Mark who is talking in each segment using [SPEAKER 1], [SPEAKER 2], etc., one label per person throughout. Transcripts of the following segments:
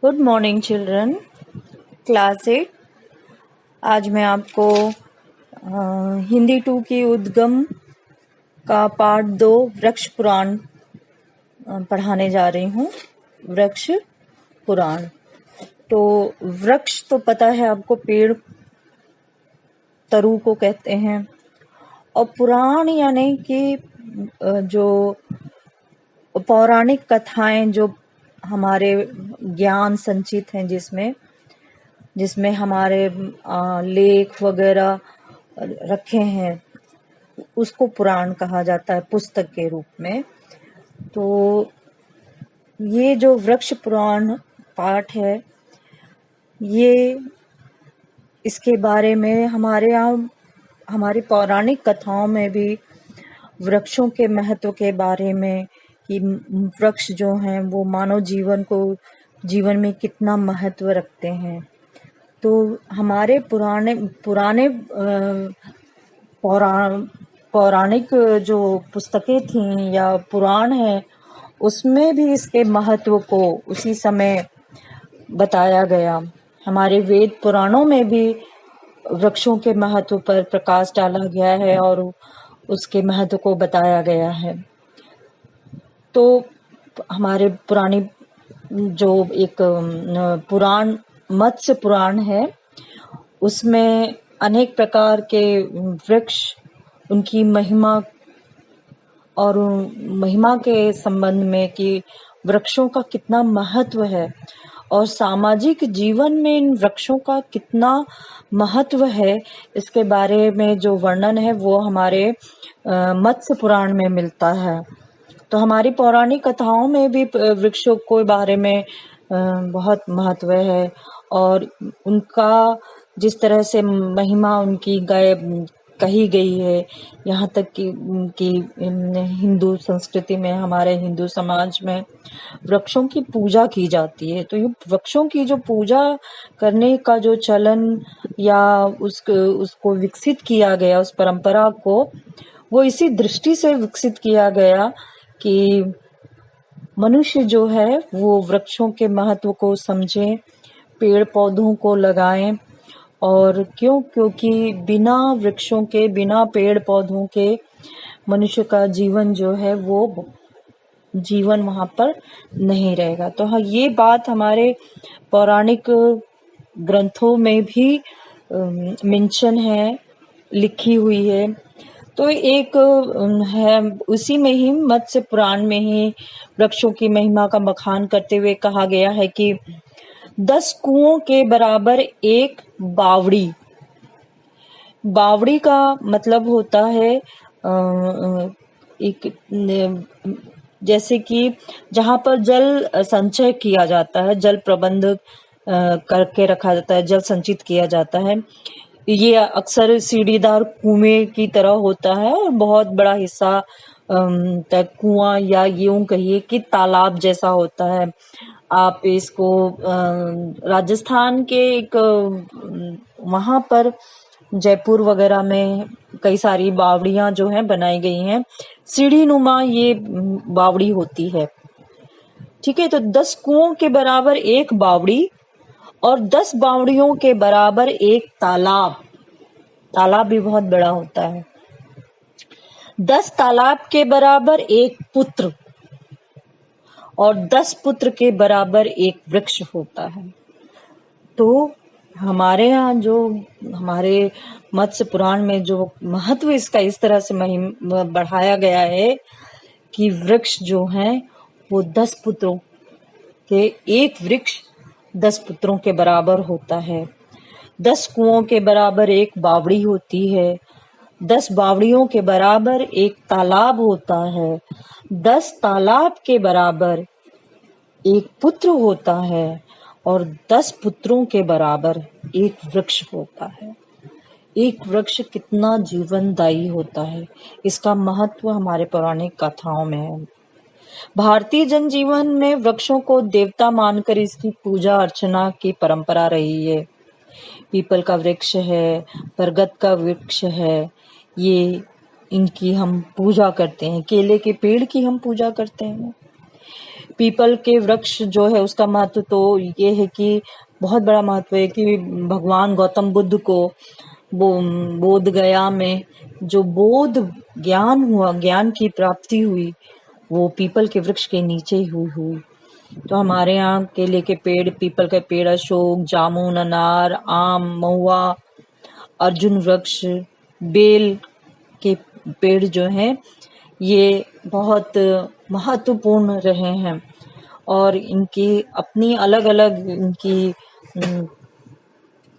[SPEAKER 1] Good morning children, class 8। आज मैं आपको हिंदी 2 की उद्गम का पार्ट 2 वृक्ष पुराण पढ़ाने जा रही हूँ। वृक्ष पुराण। तो वृक्ष तो पता है आपको, पेड़ तरु को कहते हैं, और पुराण यानी कि जो पौराणिक कथाएं जो हमारे ज्ञान संचित हैं, जिसमें हमारे लेख वगैरह रखे हैं, उसको पुराण कहा जाता है पुस्तक के रूप में। तो ये जो वृक्ष पुराण पाठ है, ये इसके बारे में हमारे यहाँ हमारी पौराणिक कथाओं में भी वृक्षों के महत्व के बारे में, कि वृक्ष जो हैं वो मानव जीवन में कितना महत्व रखते हैं। तो हमारे पुराने पौराणिक जो पुस्तकें थीं या पुराण हैं, उसमें भी इसके महत्व को उसी समय बताया गया। हमारे वेद पुराणों में भी वृक्षों के महत्व पर प्रकाश डाला गया है और उसके महत्व को बताया गया है। तो हमारे पुरानी जो एक पुराण मत्स्य पुराण है, उसमें अनेक प्रकार के वृक्ष, उनकी महिमा और महिमा के संबंध में कि वृक्षों का कितना महत्व है और सामाजिक जीवन में इन वृक्षों का कितना महत्व है, इसके बारे में जो वर्णन है वो हमारे मत्स्य पुराण में मिलता है। तो हमारी पौराणिक कथाओं में भी वृक्षों के बारे में बहुत महत्व है और उनका जिस तरह से महिमा उनकी कही गई है, यहाँ तक कि हिंदू संस्कृति में, हमारे हिंदू समाज में वृक्षों की पूजा की जाती है। तो ये वृक्षों की जो पूजा करने का जो चलन या उसको विकसित किया गया, उस परंपरा को, वो इसी दृष्टि से विकसित किया गया कि मनुष्य जो है वो वृक्षों के महत्व को समझे, पेड़ पौधों को लगाएं। और क्योंकि बिना वृक्षों के, बिना पेड़ पौधों के मनुष्य का जीवन जो है वो जीवन वहां पर नहीं रहेगा। तो हाँ, ये बात हमारे पौराणिक ग्रंथों में भी मेंशन है, लिखी हुई है। तो एक है, उसी में ही मत्स्य पुराण में ही वृक्षों की महिमा का बखान करते हुए कहा गया है कि 10 कुओं के बराबर एक बावड़ी। बावड़ी का मतलब होता है एक, जैसे कि जहां पर जल संचय किया जाता है, जल प्रबंध करके रखा जाता है, जल संचित किया जाता है। ये अक्सर सीढ़ीदार कुएं की तरह होता है और बहुत बड़ा हिस्सा तक कुआं, या यूं कहिए कि तालाब जैसा होता है। आप इसको राजस्थान के एक वहां पर जयपुर वगैरह में कई सारी बावड़ियां जो हैं बनाई गई हैं, सीढ़ी नुमा ये बावड़ी होती है। ठीक है, तो 10 कुओं के बराबर एक बावड़ी और 10 बावड़ियों के बराबर एक तालाब। तालाब भी बहुत बड़ा होता है। 10 तालाब के बराबर एक पुत्र और 10 पुत्र के बराबर एक वृक्ष होता है। तो हमारे यहाँ जो हमारे मत्स्य पुराण में जो महत्व इसका इस तरह से बढ़ाया गया है कि वृक्ष जो हैं वो 10 पुत्रों के, एक वृक्ष 10 पुत्रों के बराबर होता है। 10 कुओं के बराबर एक बावड़ी होती है, 10 बावड़ियों के बराबर एक तालाब होता है, 10 तालाब के बराबर एक पुत्र होता है और 10 पुत्रों के बराबर एक वृक्ष होता है। एक वृक्ष कितना जीवनदायी होता है, इसका महत्व हमारे पौराणिक कथाओं में है। भारतीय जनजीवन में वृक्षों को देवता मानकर इसकी पूजा अर्चना की परंपरा रही है। पीपल का वृक्ष है, बरगद का वृक्ष है, ये इनकी हम पूजा करते हैं। केले के पेड़ की हम पूजा करते हैं। पीपल के वृक्ष जो है उसका महत्व तो ये है कि बहुत बड़ा महत्व है कि भगवान गौतम बुद्ध को वो बोध गया में जो बोध ज्ञान हुआ, ज्ञान की प्राप्ति हुई, वो पीपल के वृक्ष के नीचे ही हुई। तो हमारे यहाँ केले के पेड़, पीपल के पेड़, अशोक, जामुन, अनार, आम, महुआ, अर्जुन वृक्ष, बेल के पेड़ जो हैं ये बहुत महत्वपूर्ण रहे हैं और इनकी अपनी अलग अलग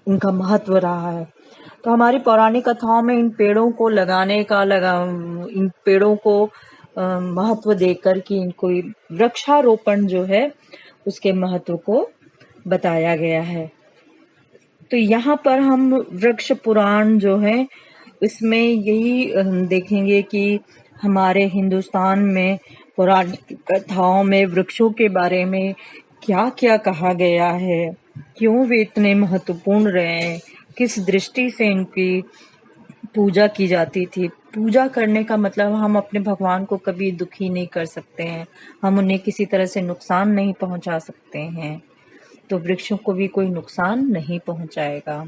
[SPEAKER 1] इनका महत्व रहा है। तो हमारी पौराणिक कथाओं में इन पेड़ों को इन पेड़ों को महत्व देकर कि इनको वृक्षारोपण जो है उसके महत्व को बताया गया है। तो यहाँ पर हम वृक्ष पुराण जो है इसमें यही देखेंगे कि हमारे हिंदुस्तान में पौराणिक कथाओं में वृक्षों के बारे में क्या क्या कहा गया है, क्यों वे इतने महत्वपूर्ण रहे हैं, किस दृष्टि से इनकी पूजा की जाती थी। पूजा करने का मतलब हम अपने भगवान को कभी दुखी नहीं कर सकते हैं, हम उन्हें किसी तरह से नुकसान नहीं पहुंचा सकते हैं, तो वृक्षों को भी कोई नुकसान नहीं पहुंचाएगा।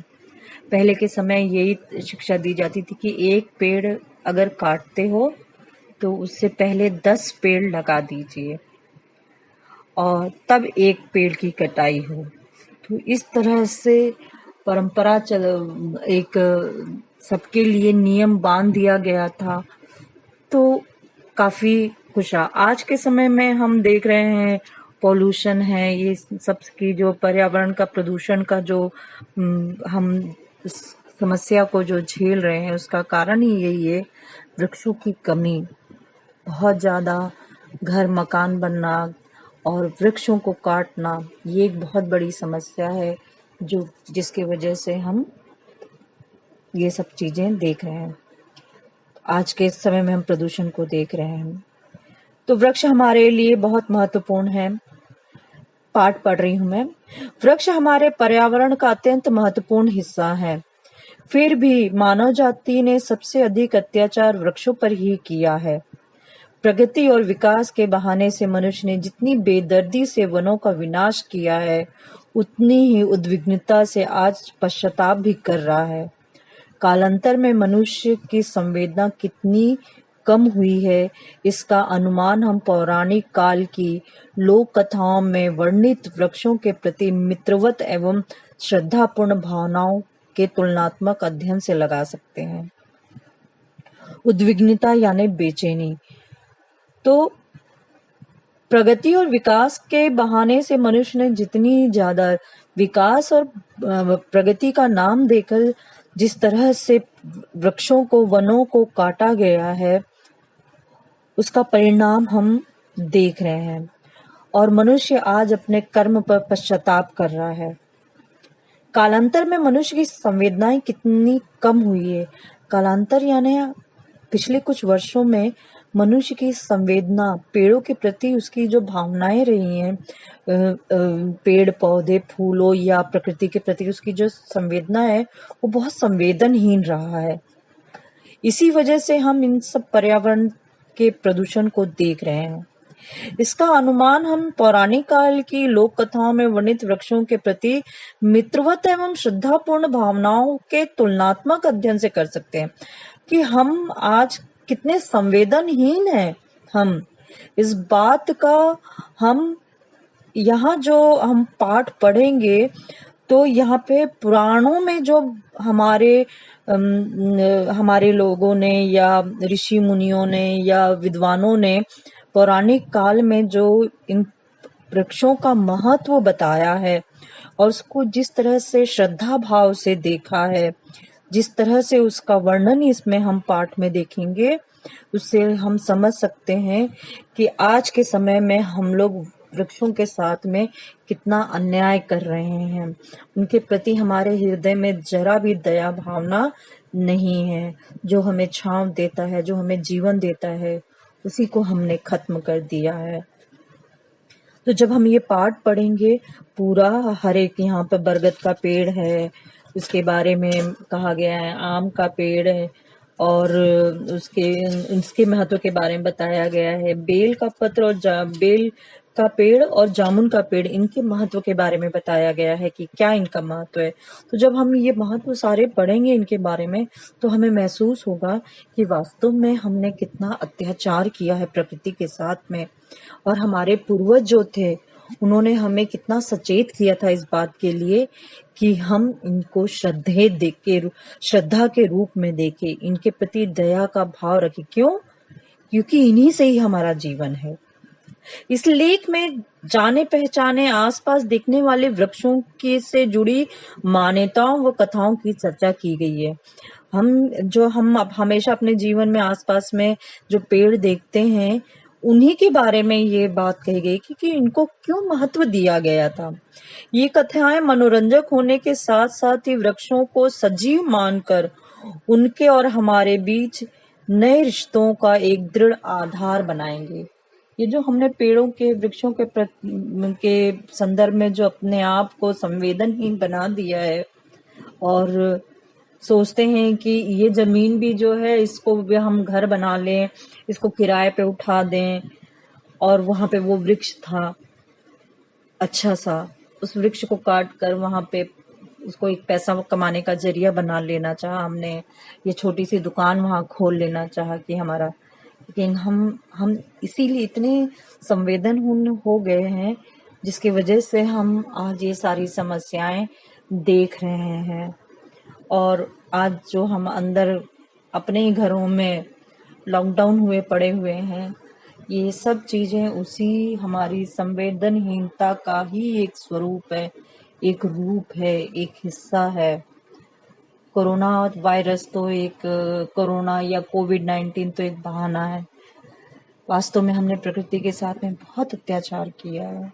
[SPEAKER 1] पहले के समय यही शिक्षा दी जाती थी कि एक पेड़ अगर काटते हो तो उससे पहले 10 पेड़ लगा दीजिए और तब एक पेड़ की कटाई हो। तो इस तरह से परंपरा एक सबके लिए नियम बांध दिया गया था। तो काफी कुछ आज के समय में हम देख रहे हैं पॉल्यूशन है, ये सब की जो पर्यावरण का प्रदूषण का जो हम समस्या को जो झेल रहे हैं उसका कारण ही यही है वृक्षों की कमी। बहुत ज़्यादा घर मकान बनना और वृक्षों को काटना ये एक बहुत बड़ी समस्या है जो जिसकी वजह से हम ये सब चीज़ें देख रहे हैं। आज के समय में हम प्रदूषण को देख रहे हैं। तो वृक्ष हमारे लिए बहुत महत्वपूर्ण है। पाठ पढ़ रही हूँ मैं। वृक्ष हमारे पर्यावरण का अत्यंत महत्वपूर्ण हिस्सा है। फिर भी मानव जाति ने सबसे अधिक अत्याचार वृक्षों पर ही किया है। प्रगति और विकास के बहाने से मनुष्य ने जितनी बेदर्दी से वनों का विनाश किया है, उतनी ही उद्विग्नता से आज पश्चाताप भी कर रहा है। कालांतर में मनुष्य की संवेदना कितनी कम हुई है, इसका अनुमान हम पौराणिक काल की लोक कथाओं में वर्णित वृक्षों के प्रति मित्रवत एवं श्रद्धापूर्ण भावनाओं के तुलनात्मक अध्ययन से लगा सकते हैं। उद्विग्नता यानी बेचैनी। तो प्रगति और विकास के बहाने से मनुष्य ने जितनी ज्यादा विकास और प्रगति का नाम देकर जिस तरह से वृक्षों को, वनों को काटा गया है, उसका परिणाम हम देख रहे हैं और मनुष्य आज अपने कर्म पर पश्चाताप कर रहा है। कालांतर में मनुष्य की संवेदनाएं कितनी कम हुई है। कालांतर यानी पिछले कुछ वर्षों में मनुष्य की संवेदना पेड़ों के प्रति उसकी जो भावनाएं रही हैं, पेड़ पौधे फूलों या प्रकृति के प्रति उसकी जो संवेदना है वो बहुत संवेदनहीन रहा है। इसी वजह से हम इन सब पर्यावरण के प्रदूषण को देख रहे हैं। इसका अनुमान हम पौराणिक काल की लोक कथाओं में वर्णित वृक्षों के प्रति मित्रवत एवं श्रद्धापूर्ण भावनाओं के तुलनात्मक अध्ययन से कर सकते हैं कि हम आज कितने संवेदनहीन हैं। हम इस बात का हम यहाँ जो हम पाठ पढ़ेंगे तो यहाँ पे पुराणों में जो हमारे लोगों ने या ऋषि मुनियों ने या विद्वानों ने पौराणिक काल में जो इन वृक्षों का महत्व बताया है और उसको जिस तरह से श्रद्धा भाव से देखा है, जिस तरह से उसका वर्णन इसमें हम पाठ में देखेंगे, उससे हम समझ सकते हैं कि आज के समय में हम लोग वृक्षों के साथ में कितना अन्याय कर रहे हैं। उनके प्रति हमारे हृदय में जरा भी दया भावना नहीं है। जो हमें छांव देता है, जो हमें जीवन देता है, उसी को हमने खत्म कर दिया है। तो जब हम ये पाठ पढ़ेंगे पूरा, हर एक यहाँ पर बरगद का पेड़ है, उसके बारे में कहा गया है, आम का पेड़ है और उसके महत्व के बारे में बताया गया है। बेल का पत्र और बेल का पेड़ और जामुन का पेड़, इनके महत्व के बारे में बताया गया है कि क्या इनका महत्व है। तो जब हम ये महत्व सारे पढ़ेंगे इनके बारे में, तो हमें महसूस होगा कि वास्तव में हमने कितना अत्याचार किया है प्रकृति के साथ में, और हमारे पूर्वज जो थे उन्होंने हमें कितना सचेत किया था इस बात के लिए कि हम इनको श्रद्धा के रूप में देखें, इनके प्रति दया का भाव रखें। क्यों? क्योंकि इन्हीं से ही हमारा जीवन है। इस लेख में जाने पहचाने आसपास दिखने वाले वृक्षों के से जुड़ी मान्यताओं व कथाओं की चर्चा की गई है। हम अब हमेशा अपने जीवन में आसपास में जो पेड़ देखते हैं, उन्हीं के बारे में ये बात कही गई कि इनको क्यों महत्व दिया गया था। ये कथाएं मनोरंजक होने के साथ साथ ही वृक्षों को सजीव मानकर उनके और हमारे बीच नए रिश्तों का एक दृढ़ आधार बनाएंगे। ये जो हमने पेड़ों के वृक्षों के संदर्भ में जो अपने आप को संवेदनहीन बना दिया है, और सोचते हैं कि ये जमीन भी जो है इसको भी हम घर बना लें, इसको किराए पे उठा दें, और वहां पे वो वृक्ष था अच्छा सा, उस वृक्ष को काट कर वहां पे उसको एक पैसा कमाने का जरिया बना लेना चाहा हमने, ये छोटी सी दुकान वहां खोल लेना चाहा कि हमारा। लेकिन हम इसीलिए इतने संवेदनहीन हो गए हैं जिसकी वजह से हम आज ये सारी समस्याएं देख रहे हैं। और आज जो हम अंदर अपने ही घरों में लॉकडाउन हुए पड़े हुए हैं, ये सब चीजें उसी हमारी संवेदनहीनता का ही एक स्वरूप है, एक रूप है, एक हिस्सा है। कोरोना वायरस तो एक कोरोना या कोविड-19 तो एक बहाना है। वास्तव में हमने प्रकृति के साथ में बहुत अत्याचार किया है,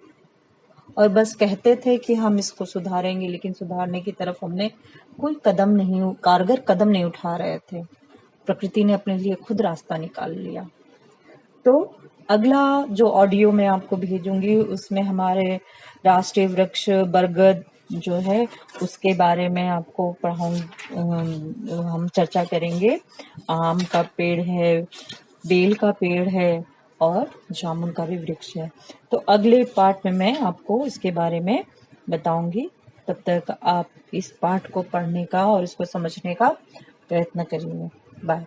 [SPEAKER 1] और बस कहते थे कि हम इसको सुधारेंगे, लेकिन सुधारने की तरफ हमने कोई कारगर कदम नहीं उठा रहे थे। प्रकृति ने अपने लिए खुद रास्ता निकाल लिया। तो अगला जो ऑडियो मैं आपको भेजूंगी उसमें हमारे राष्ट्रीय वृक्ष बरगद जो है उसके बारे में आपको हम चर्चा करेंगे। आम का पेड़ है, बेल का पेड़ है, और जामुन का भी वृक्ष है। तो अगले पार्ट में मैं आपको इसके बारे में बताऊंगी। तब तक आप इस पाठ को पढ़ने का और इसको समझने का प्रयत्न करिए। बाय।